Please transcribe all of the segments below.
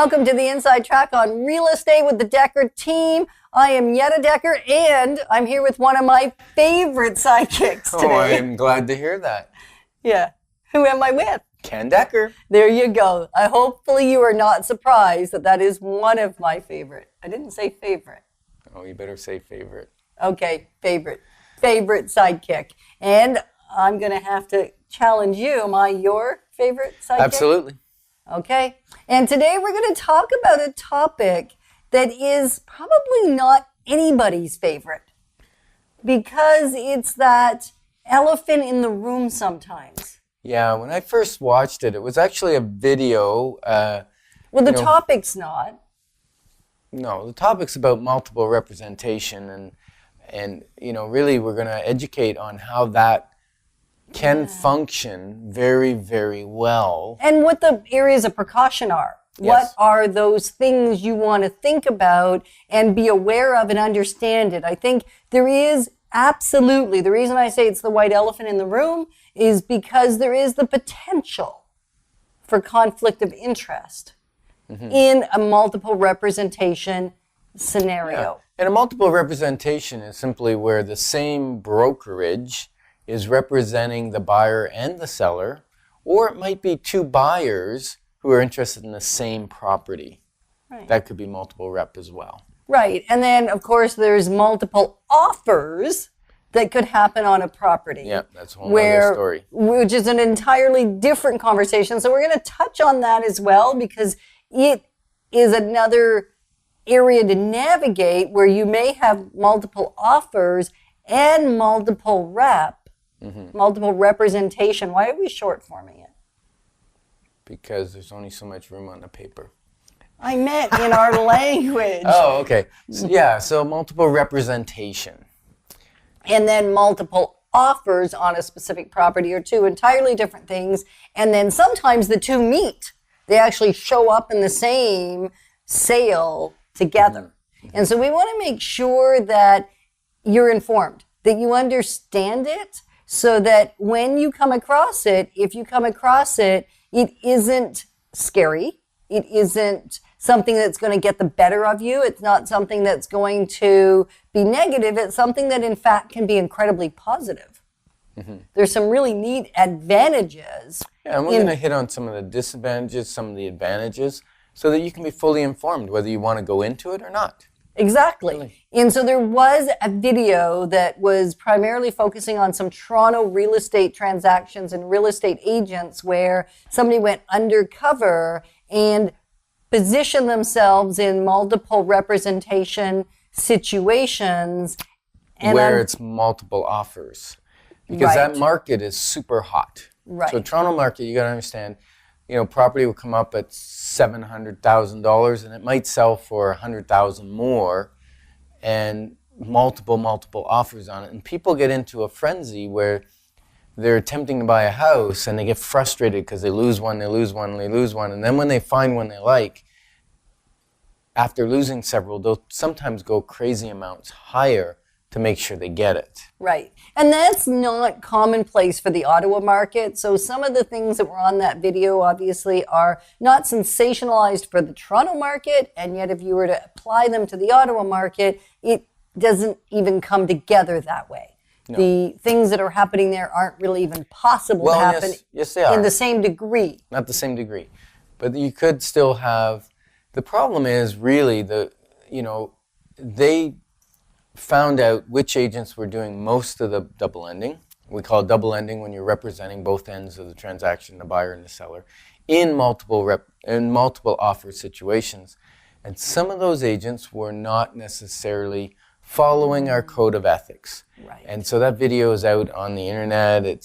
Welcome to the Inside Track on Real Estate with the Dekker Team. I am Yetta Dekker, and I'm here with one of my favorite sidekicks today. Oh, I'm glad to hear that. Yeah. Who am I with? Ken Dekker. There you go. Hopefully you are not surprised that is one of my favorite. I didn't say favorite. Oh, you better say favorite. Okay, favorite sidekick. And I'm going to have to challenge you. Am I your favorite sidekick? Absolutely. Okay. And today we're going to talk about a topic that is probably not anybody's favorite because it's that elephant in the room sometimes. Yeah, when I first watched it, it was actually a video. Well, the topic's not. No, the topic's about multiple representation, and really we're going to educate on how that can function very, very well. And what the areas of precaution are. Yes. What are those things you want to think about and be aware of and understand it? I think there is absolutely, the reason I say it's the white elephant in the room is because there is the potential for conflict of interest in a multiple representation scenario. Yeah. And a multiple representation is simply where the same brokerage is representing the buyer and the seller, or it might be two buyers who are interested in the same property. Right. That could be multiple rep as well. Right. And then, of course, there's multiple offers that could happen on a property. Yeah, that's a whole other story. Which is an entirely different conversation. So we're going to touch on that as well because it is another area to navigate where you may have multiple offers and multiple multiple representation. Why are we short forming it? Because there's only so much room on the paper. I meant in our language. Oh, okay. So multiple representation. And then multiple offers on a specific property are two entirely different things. And then sometimes the two meet. They actually show up in the same sale together. And so we want to make sure that you're informed, that you understand it, so that when you come across it, if you come across it, it isn't scary. It isn't something that's going to get the better of you. It's not something that's going to be negative. It's something that, in fact, can be incredibly positive. There's some really neat advantages. Yeah, and we're going to hit on some of the disadvantages, some of the advantages, so that you can be fully informed whether you want to go into it or not. Exactly. Really. And so there was a video that was primarily focusing on some Toronto real estate transactions and real estate agents where somebody went undercover and positioned themselves in multiple representation situations. And where it's multiple offers. Because that market is super hot. Right. So Toronto market, you got to understand, property will come up at $700,000 and it might sell for $100,000 more and multiple offers on it. And people get into a frenzy where they're attempting to buy a house and they get frustrated because they lose one. And then when they find one they like, after losing several, they'll sometimes go crazy amounts higher to make sure they get it. Right. And that's not commonplace for the Ottawa market. So some of the things that were on that video obviously are not sensationalized for the Toronto market. And yet if you were to apply them to the Ottawa market, it doesn't even come together that way. No. The things that are happening there aren't really even possible to happen yes, they are. In the same degree. Not the same degree. But you could still have, the problem is really they found out which agents were doing most of the double ending. We call it double ending when you're representing both ends of the transaction, the buyer and the seller, in multiple offer situations. And some of those agents were not necessarily following our code of ethics. Right. And so that video is out on the internet. It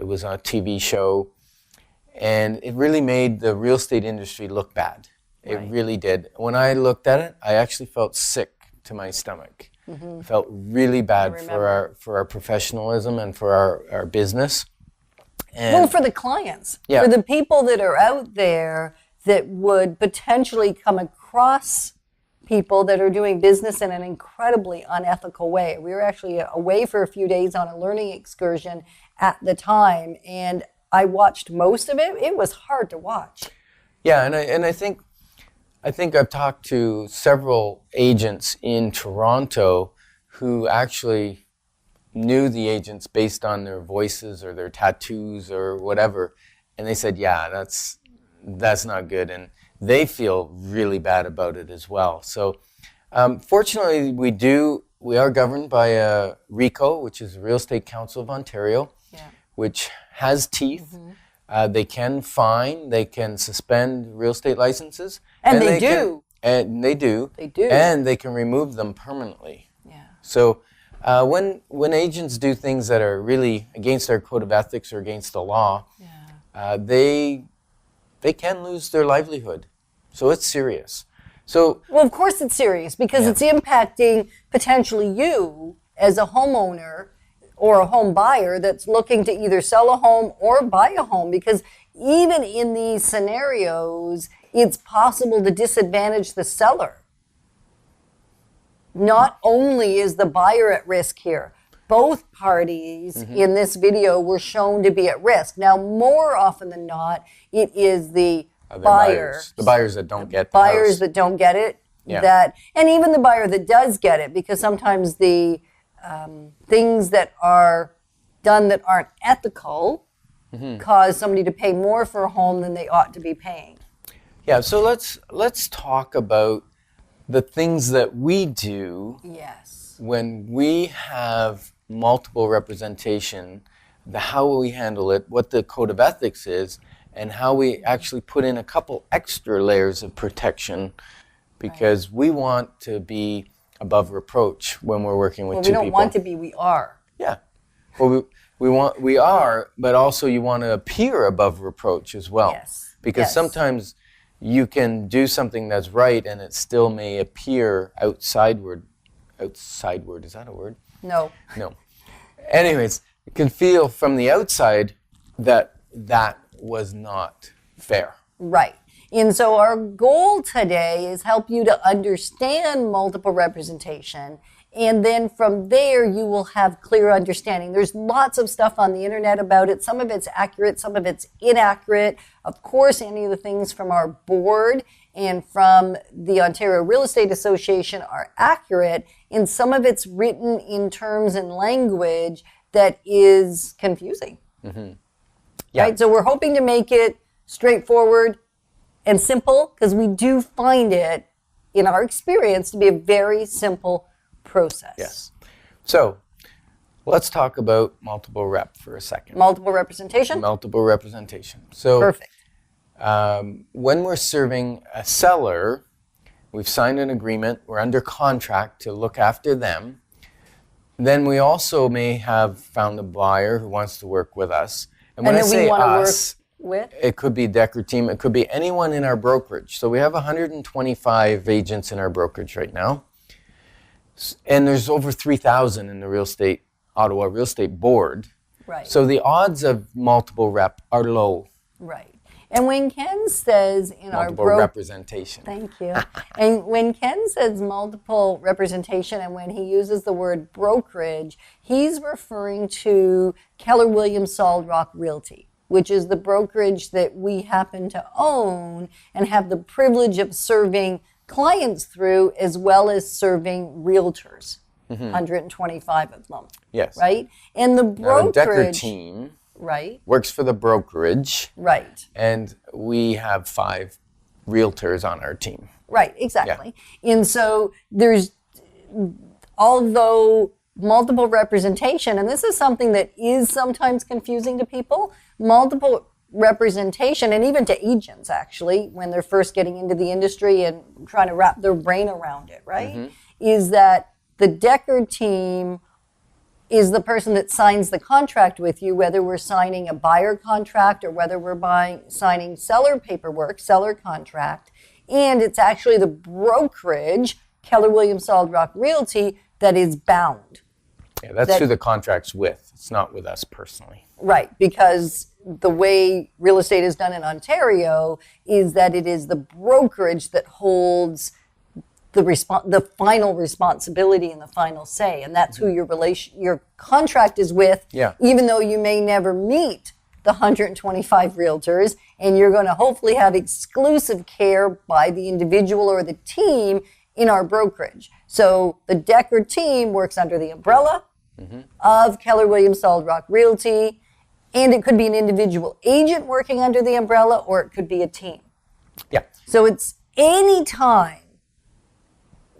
was on a TV show, and it really made the real estate industry look bad. It really did. When I looked at it, I actually felt sick to my stomach. I felt really bad for our professionalism and for our business. And well, for the clients, for the people that are out there that would potentially come across people that are doing business in an incredibly unethical way. We were actually away for a few days on a learning excursion at the time, and I watched most of it. It was hard to watch. Yeah, and I think I think I've talked to several agents in Toronto who actually knew the agents based on their voices or their tattoos or whatever, and they said, yeah, that's not good, and they feel really bad about it as well. So fortunately, we are governed by a RICO, which is the Real Estate Council of Ontario, which has teeth. They can fine, they can suspend real estate licenses. And they do. And they do. They do. And they can remove them permanently. Yeah. So when agents do things that are really against our code of ethics or against the law, they can lose their livelihood. So it's serious. So, well, of course it's serious because it's impacting potentially you as a homeowner or a home buyer that's looking to either sell a home or buy a home, because even in these scenarios, it's possible to disadvantage the seller. Not only is the buyer at risk here, both parties in this video were shown to be at risk. Now, more often than not, it is the buyers. The buyers that don't get the buyers house. that don't get it. Yeah. And even the buyer that does get it, because sometimes the things that are done that aren't ethical cause somebody to pay more for a home than they ought to be paying. Yeah, so let's talk about the things that we do when we have multiple representation, how we handle it, what the code of ethics is, and how we actually put in a couple extra layers of protection, because we want to be above reproach when we're working with two people. We don't want to be, we are. Yeah. Well, we are, but also you want to appear above reproach as well. Yes. Because sometimes you can do something that's right and it still may appear outsideward, is that a word? No. Anyways, it can feel from the outside that was not fair. Right. And so our goal today is help you to understand multiple representation, and then from there you will have clear understanding. There's lots of stuff on the internet about it. Some of it's accurate, some of it's inaccurate. Of course, any of the things from our board and from the Ontario Real Estate Association are accurate, and some of it's written in terms and language that is confusing. Right? So we're hoping to make it straightforward and simple, because we do find it, in our experience, to be a very simple process. Yes. So let's talk about multiple rep for a second. Multiple representation? Multiple representation. So perfect. When we're serving a seller, we've signed an agreement, we're under contract to look after them. Then we also may have found a buyer who wants to work with us. And when I say us, it could be Dekker Team, it could be anyone in our brokerage. So we have 125 agents in our brokerage right now. And there's over 3,000 in the Ottawa Real Estate Board. Right. So the odds of multiple rep are low. Right. And when Ken says in multiple representation. Thank you. And when Ken says multiple representation and when he uses the word brokerage, he's referring to Keller Williams Solid Rock Realty, which is the brokerage that we happen to own and have the privilege of serving clients through, as well as serving realtors, 125 of them. Yes. Right? And the brokerage... Now, the Dekker Team works for the brokerage. Right. And we have 5 realtors on our team. Right, exactly. Yeah. And so there's, although multiple representation, and this is something that is sometimes confusing to people, multiple representation, and even to agents actually, when they're first getting into the industry and trying to wrap their brain around it, right? Is that the Dekker Team is the person that signs the contract with you, whether we're signing a buyer contract or whether we're signing seller paperwork, seller contract. And it's actually the brokerage, Keller Williams Solid Rock Realty, that is bound. Yeah, that's who the contract's with. It's not with us personally. Right, because the way real estate is done in Ontario is that it is the brokerage that holds the final responsibility and the final say, and that's who your contract is with. Yeah. Even though you may never meet the 125 realtors, and you're going to hopefully have exclusive care by the individual or the team in our brokerage. So the Dekker Team works under the umbrella of Keller Williams Solid Rock Realty, and it could be an individual agent working under the umbrella, or it could be a team. Yeah. So it's any time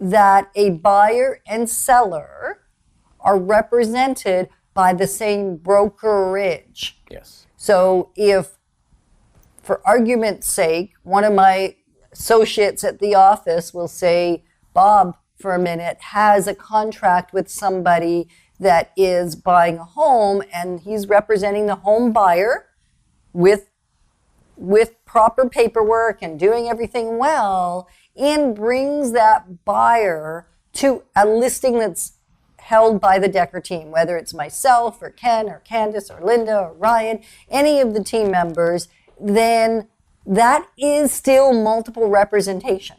that a buyer and seller are represented by the same brokerage. Yes. So if, for argument's sake, one of my associates at the office will say, Bob, for a minute, has a contract with somebody that is buying a home, and he's representing the home buyer with proper paperwork and doing everything well, and brings that buyer to a listing that's held by the Dekker team, whether it's myself or Ken or Candace or Linda or Ryan, any of the team members, then that is still multiple representation.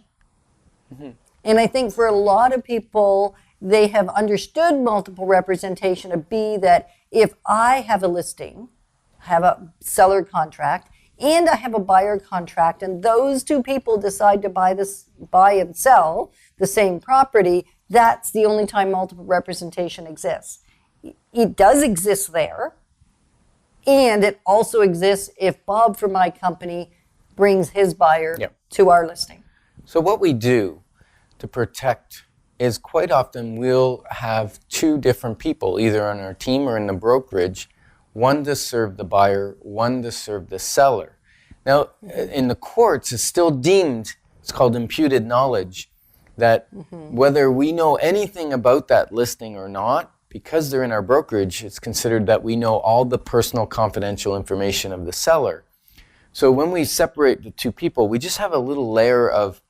And I think for a lot of people, they have understood multiple representation to be that if I have a listing, have a seller contract, and I have a buyer contract, and those two people decide to buy and sell the same property, that's the only time multiple representation exists. It does exist there, and it also exists if Bob from my company brings his buyer to our listing. So what we do to protect is quite often we'll have two different people, either on our team or in the brokerage, one to serve the buyer, one to serve the seller. Now, in the courts, it's still deemed, it's called imputed knowledge, that whether we know anything about that listing or not, because they're in our brokerage, it's considered that we know all the personal confidential information of the seller. So when we separate the two people, we just have a little layer of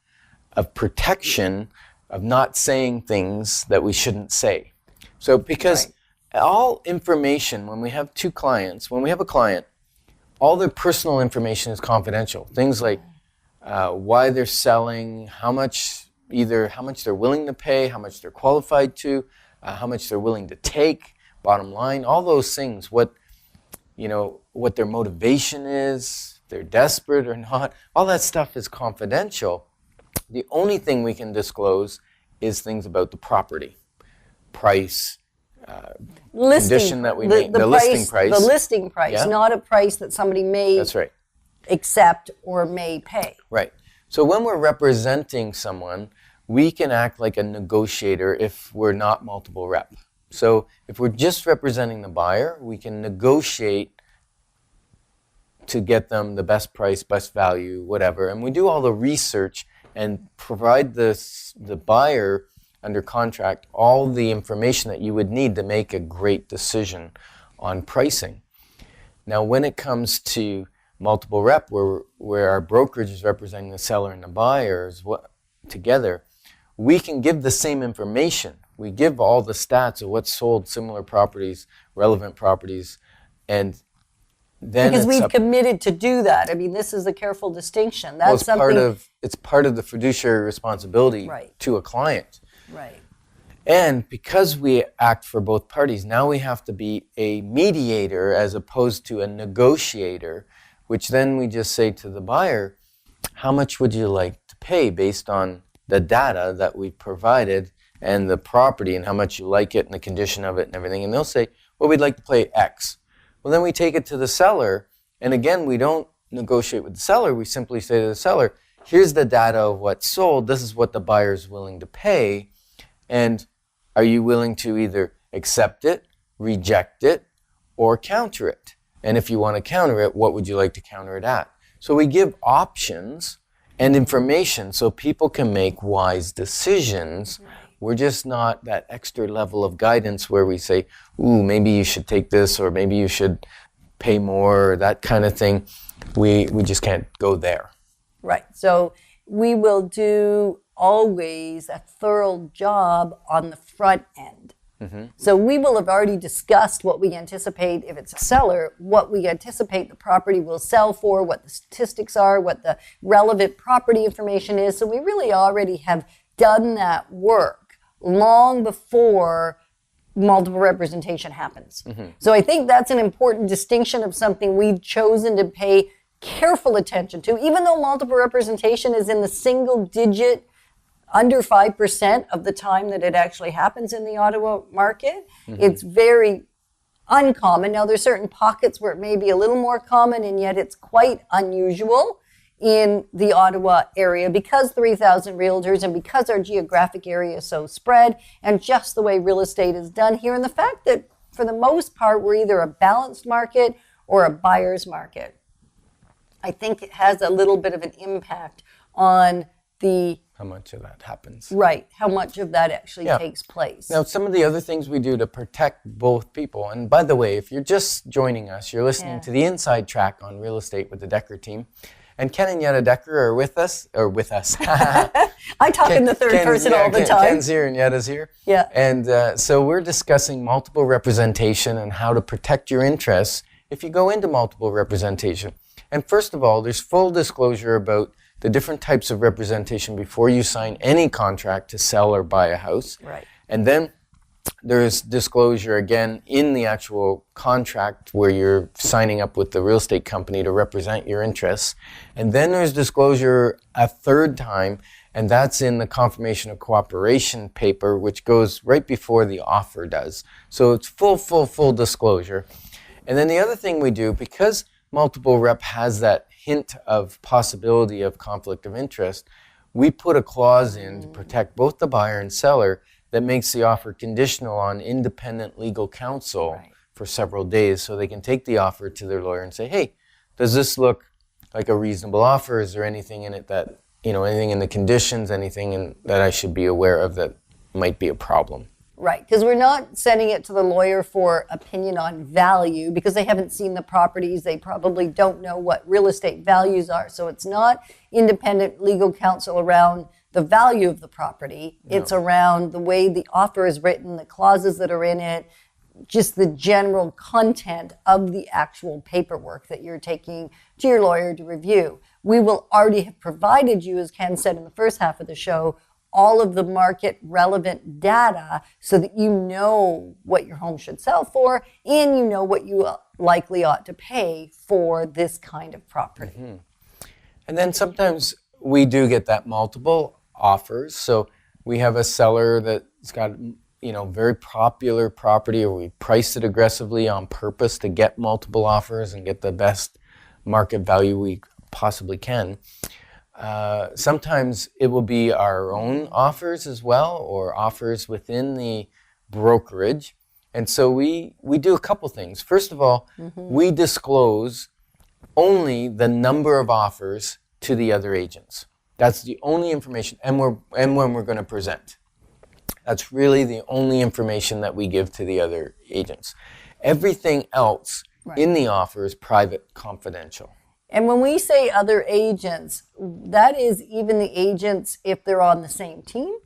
protection of not saying things that we shouldn't say. So because all information, when we have two clients, when we have a client, all their personal information is confidential. Things like why they're selling, how much they're willing to pay, how much they're qualified to, how much they're willing to take, bottom line, all those things, what their motivation is, if they're desperate or not, all that stuff is confidential. The only thing we can disclose is things about the property, price, condition that we make, the listing price. The listing price, not a price that somebody may accept or may pay. Right. So when we're representing someone, we can act like a negotiator if we're not multiple rep. So if we're just representing the buyer, we can negotiate to get them the best price, best value, whatever. And we do all the research and provide the buyer under contract all the information that you would need to make a great decision on pricing. Now, when it comes to multiple rep, where our brokerage is representing the seller and the buyers together, we can give the same information. We give all the stats of what's sold, similar properties, relevant properties, and then because we've committed to do that. I mean, this is a careful distinction. That's it's part of the fiduciary responsibility to a client. Right. And because we act for both parties, now we have to be a mediator as opposed to a negotiator, which then we just say to the buyer, how much would you like to pay based on the data that we provided and the property and how much you like it and the condition of it and everything. And they'll say, well, we'd like to pay X. Well, then we take it to the seller. And again, we don't negotiate with the seller. We simply say to the seller, here's the data of what's sold. This is what the buyer's willing to pay. And are you willing to either accept it, reject it, or counter it? And if you want to counter it, what would you like to counter it at? So we give options and information so people can make wise decisions. We're just not that extra level of guidance where we say, ooh, maybe you should take this, or maybe you should pay more, or that kind of thing. We just can't go there. Right. So we will do always a thorough job on the front end. So we will have already discussed what we anticipate, if it's a seller, what we anticipate the property will sell for, what the statistics are, what the relevant property information is. So we really already have done that work long before multiple representation happens. So I think that's an important distinction of something we've chosen to pay careful attention to, even though multiple representation is in the single digit, under 5% of the time that it actually happens in the Ottawa market. It's very uncommon. Now, there's certain pockets where it may be a little more common, and yet it's quite unusual in the Ottawa area because 3,000 realtors and because our geographic area is so spread and just the way real estate is done here, and the fact that for the most part we're either a balanced market or a buyer's market. I think it has a little bit of an impact on how much of that happens. Right, how much of that actually takes place. Now, some of the other things we do to protect both people, and by the way, if you're just joining us, you're listening to the Inside Track on Real Estate with the Dekker Team. And Ken and Yetta Dekker are with us. I talk in the third person all the time. Ken's here and Yetta's here. Yeah. And so we're discussing multiple representation and how to protect your interests if you go into multiple representation. And first of all, there's full disclosure about the different types of representation before you sign any contract to sell or buy a house. Right. And then there's disclosure again in the actual contract where you're signing up with the real estate company to represent your interests. And then there's disclosure a third time, and that's in the confirmation of cooperation paper, which goes right before the offer does. So it's full disclosure. And then the other thing we do, because multiple rep has that hint of possibility of conflict of interest, we put a clause in to protect both the buyer and seller that makes the offer conditional on independent legal counsel for several days, so they can take the offer to their lawyer and say, hey, does this look like a reasonable offer? Is there anything in it that, anything in the conditions, anything that I should be aware of that might be a problem? Right, because we're not sending it to the lawyer for opinion on value because they haven't seen the properties. They probably don't know what real estate values are. So it's not independent legal counsel around the value of the property. No. It's around the way the offer is written, the clauses that are in it, just the general content of the actual paperwork that you're taking to your lawyer to review. We will already have provided you, as Ken said in the first half of the show, all of the market relevant data so that you know what your home should sell for and you know what you likely ought to pay for this kind of property. Mm-hmm. And then sometimes we do get that multiple offers. So we have a seller that's got, very popular property, or we priced it aggressively on purpose to get multiple offers and get the best market value we possibly can. Sometimes it will be our own offers as well, or offers within the brokerage. And so we do a couple things. First of all, we disclose only the number of offers to the other agents. That's the only information, and when we're going to present. That's really the only information that we give to the other agents. Everything else in the offer is private, confidential. And when we say other agents, that is even the agents if they're on the same team,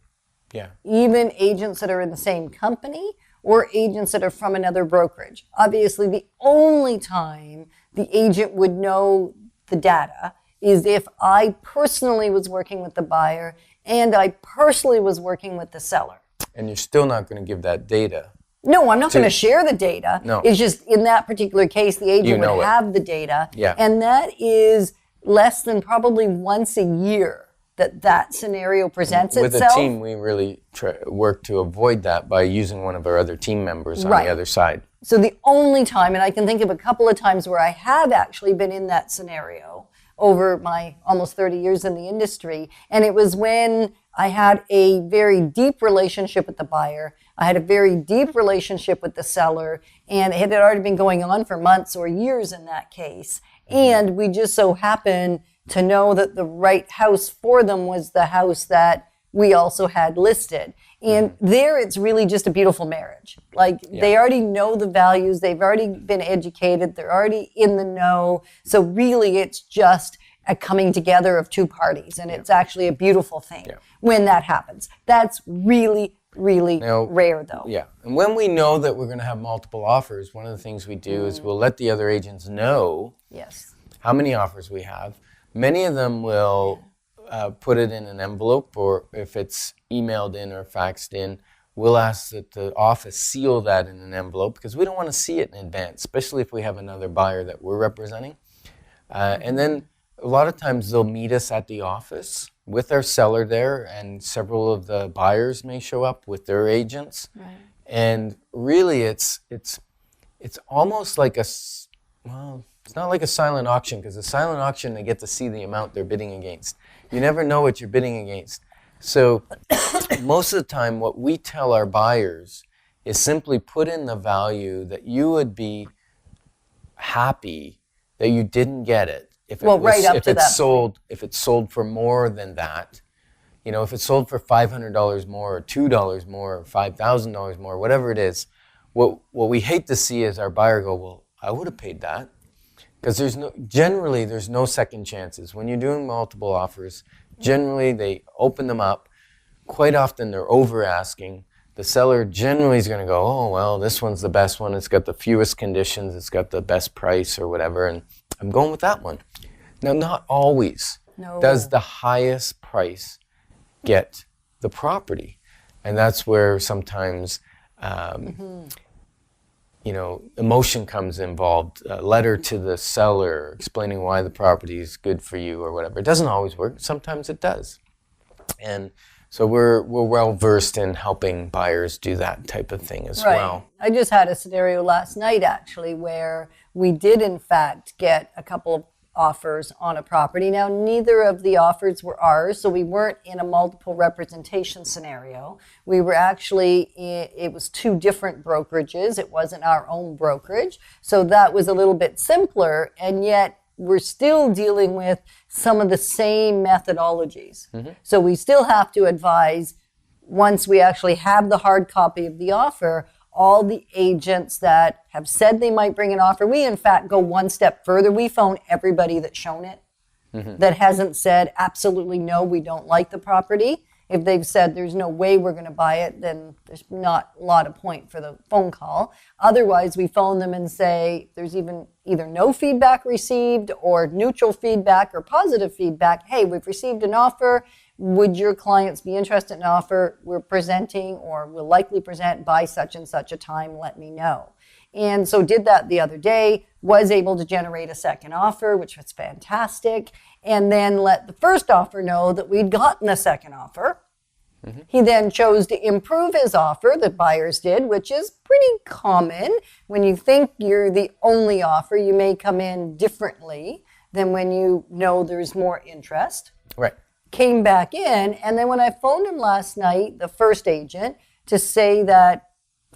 even agents that are in the same company, or agents that are from another brokerage. Obviously, the only time the agent would know the data is if I personally was working with the buyer and I personally was working with the seller. And you're still not going to give that data. No, I'm not going to share the data. No. It's just in that particular case, the agent would have the data. Yeah. And that is less than probably once a year that scenario presents itself. With a team, we really work to avoid that by using one of our other team members on the other side. So the only time, and I can think of a couple of times where I have actually been in that scenario over my almost 30 years in the industry, and it was when I had a very deep relationship with the buyer. I had a very deep relationship with the seller, and it had already been going on for months or years in that case. And we just so happened to know that the right house for them was the house that we also had listed. And there it's really just a beautiful marriage. They already know the values, they've already been educated, they're already in the know. So really it's just a coming together of two parties, and it's actually a beautiful thing when that happens. That's really rare though. Yeah, and when we know that we're going to have multiple offers, one of the things we do is we'll let the other agents know how many offers we have. Many of them will put it in an envelope, or if it's emailed in or faxed in, we'll ask that the office seal that in an envelope because we don't want to see it in advance, especially if we have another buyer that we're representing. And then a lot of times they'll meet us at the office with our seller there, and several of the buyers may show up with their agents. Right. And really it's almost like it's not like a silent auction, because a silent auction, they get to see the amount they're bidding against. You never know what you're bidding against. So most of the time what we tell our buyers is simply put in the value that you would be happy that you didn't get it. If it's sold for more than that, if it's sold for $500 more or $2 more or $5,000 more, whatever it is, what we hate to see is our buyer go, well, I would have paid that. Because generally there's no second chances. When you're doing multiple offers, generally they open them up. Quite often they're over asking. The seller generally is going to go, oh, well, this one's the best one. It's got the fewest conditions. It's got the best price or whatever. And I'm going with that one. Now, not always does the highest price get the property. And that's where sometimes emotion comes involved, a letter to the seller explaining why the property is good for you or whatever. It doesn't always work. Sometimes it does. And so we're well versed in helping buyers do that type of thing as well. I just had a scenario last night actually where we did in fact get a couple of offers on a property. Now, neither of the offers were ours, so we weren't in a multiple representation scenario. We were actually, it was two different brokerages. It wasn't our own brokerage. So that was a little bit simpler, and yet we're still dealing with some of the same methodologies. Mm-hmm. So we still have to advise, once we actually have the hard copy of the offer, all the agents that have said they might bring an offer. We, in fact, go one step further. We phone everybody that's shown it, that hasn't said, absolutely no, we don't like the property. If they've said there's no way we're going to buy it, then there's not a lot of point for the phone call. Otherwise, we phone them and say there's even either no feedback received or neutral feedback or positive feedback. Hey, we've received an offer. Would your clients be interested in an offer we're presenting or will likely present by such and such a time? Let me know. And so did that the other day, was able to generate a second offer, which was fantastic, and then let the first offer know that we'd gotten a second offer. Mm-hmm. He then chose to improve his offer, the buyers did, which is pretty common. When you think you're the only offer, you may come in differently than when you know there's more interest. Right. Came back in, and then when I phoned him last night, the first agent, to say that,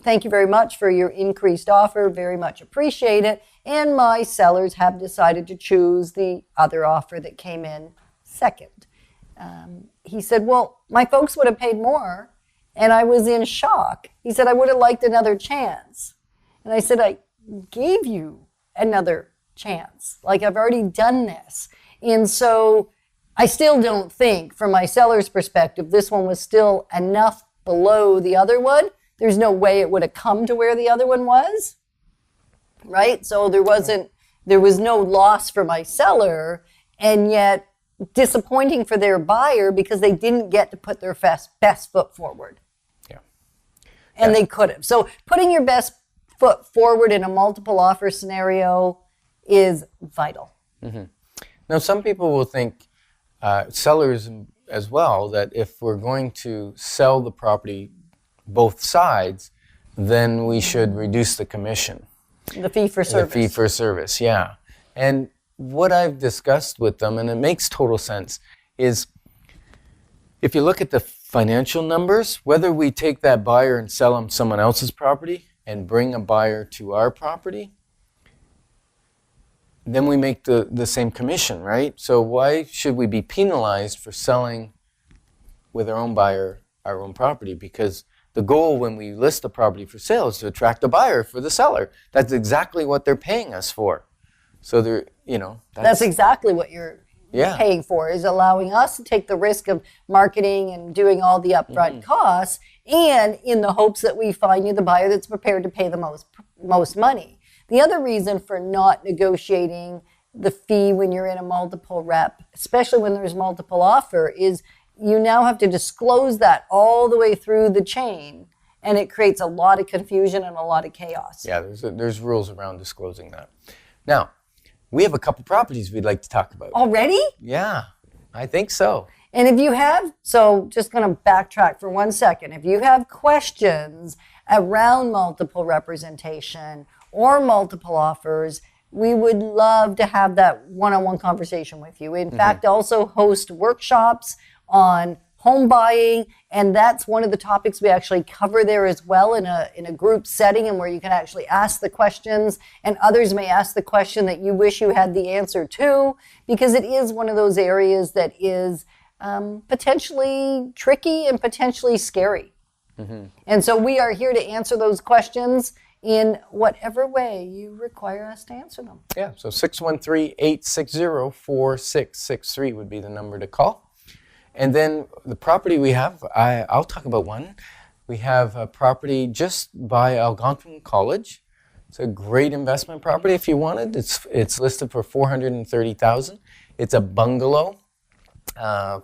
thank you very much for your increased offer, very much appreciate it, and my sellers have decided to choose the other offer that came in second. He said, well, my folks would have paid more, and I was in shock. He said, I would have liked another chance. And I said, I gave you another chance. Like, I've already done this. And so I still don't think, from my seller's perspective, this one was still enough below the other one. There's no way it would have come to where the other one was, right? So there was no loss for my seller, and yet disappointing for their buyer because they didn't get to put their best foot forward. Yeah. And they could have. So putting your best foot forward in a multiple offer scenario is vital. Mm-hmm. Now, some people will think, sellers as well, that if we're going to sell the property both sides, then we should reduce the commission. The fee for service. The fee for service, yeah. And what I've discussed with them, and it makes total sense, is if you look at the financial numbers, whether we take that buyer and sell them someone else's property and bring a buyer to our property, then we make the same commission, right? So why should we be penalized for selling with our own buyer our own property? Because the goal when we list the property for sale is to attract a buyer for the seller. That's exactly what they're paying us for. So they're, that's exactly what you're paying for, is allowing us to take the risk of marketing and doing all the upfront costs, and in the hopes that we find you the buyer that's prepared to pay the most money. The other reason for not negotiating the fee when you're in a multiple rep, especially when there's multiple offer, is you now have to disclose that all the way through the chain. and it creates a lot of confusion and a lot of chaos. Yeah, there's rules around disclosing that. Now, we have a couple properties we'd like to talk about. Already? Yeah, I think so. And if you have, so just going to backtrack for 1 second. If you have questions around multiple representation or multiple offers, we would love to have that one-on-one conversation with you. In fact, also host workshops on home buying, and that's one of the topics we actually cover there as well in a group setting, and where you can actually ask the questions, and others may ask the question that you wish you had the answer to, because it is one of those areas that is potentially tricky and potentially scary. And so we are here to answer those questions in whatever way you require us to answer them. Yeah, so 613-860-4663 would be the number to call. And then the property we have, I'll talk about one. We have a property just by Algonquin College. It's a great investment property if you want it. It's listed for $430,000. It's a bungalow, 4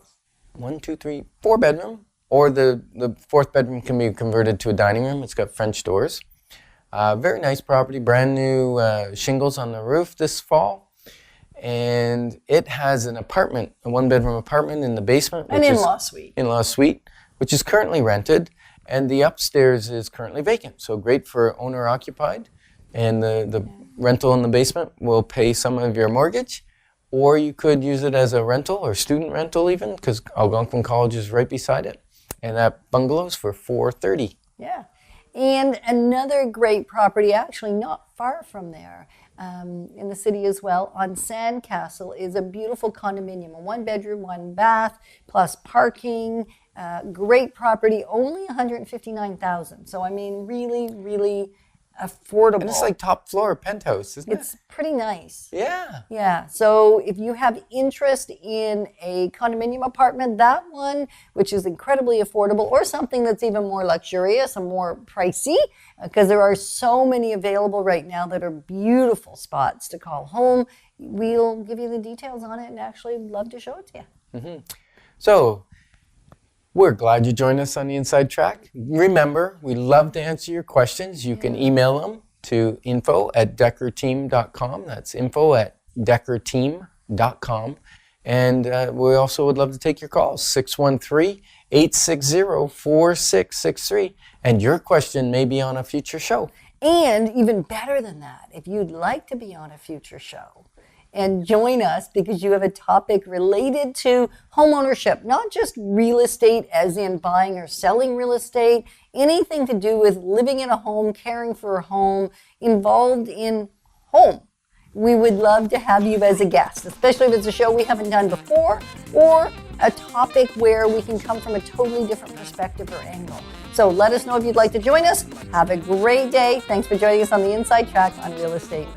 bedroom, or the fourth bedroom can be converted to a dining room. It's got French doors. Very nice property, brand new shingles on the roof this fall. And it has an apartment, a 1-bedroom apartment in the basement. An in-law suite. In-law suite, which is currently rented. And the upstairs is currently vacant. So great for owner-occupied. And the rental in the basement will pay some of your mortgage. Or you could use it as a rental or student rental even, because Algonquin College is right beside it. And that bungalow is for $430,000. Yeah. And another great property, actually not far from there, in the city as well, on Sandcastle, is a beautiful condominium, a 1-bedroom, 1-bath, plus parking. Great property, only $159,000. So I mean, really, really affordable. And it's like top floor penthouse, isn't it? It's pretty nice. Yeah. Yeah. So if you have interest in a condominium apartment, that one, which is incredibly affordable, or something that's even more luxurious and more pricey, because there are so many available right now that are beautiful spots to call home, we'll give you the details on it and actually love to show it to you. So we're glad you joined us on the Inside Track. Remember, we love to answer your questions. You can email them to info@dekkerteam.com. That's info@dekkerteam.com. And we also would love to take your calls, 613-860-4663. And your question may be on a future show. And even better than that, if you'd like to be on a future show and join us because you have a topic related to home ownership, not just real estate as in buying or selling real estate, anything to do with living in a home, caring for a home, involved in home. We would love to have you as a guest, especially if it's a show we haven't done before or a topic where we can come from a totally different perspective or angle. So let us know if you'd like to join us. Have a great day. Thanks for joining us on the Inside Track on Real Estate.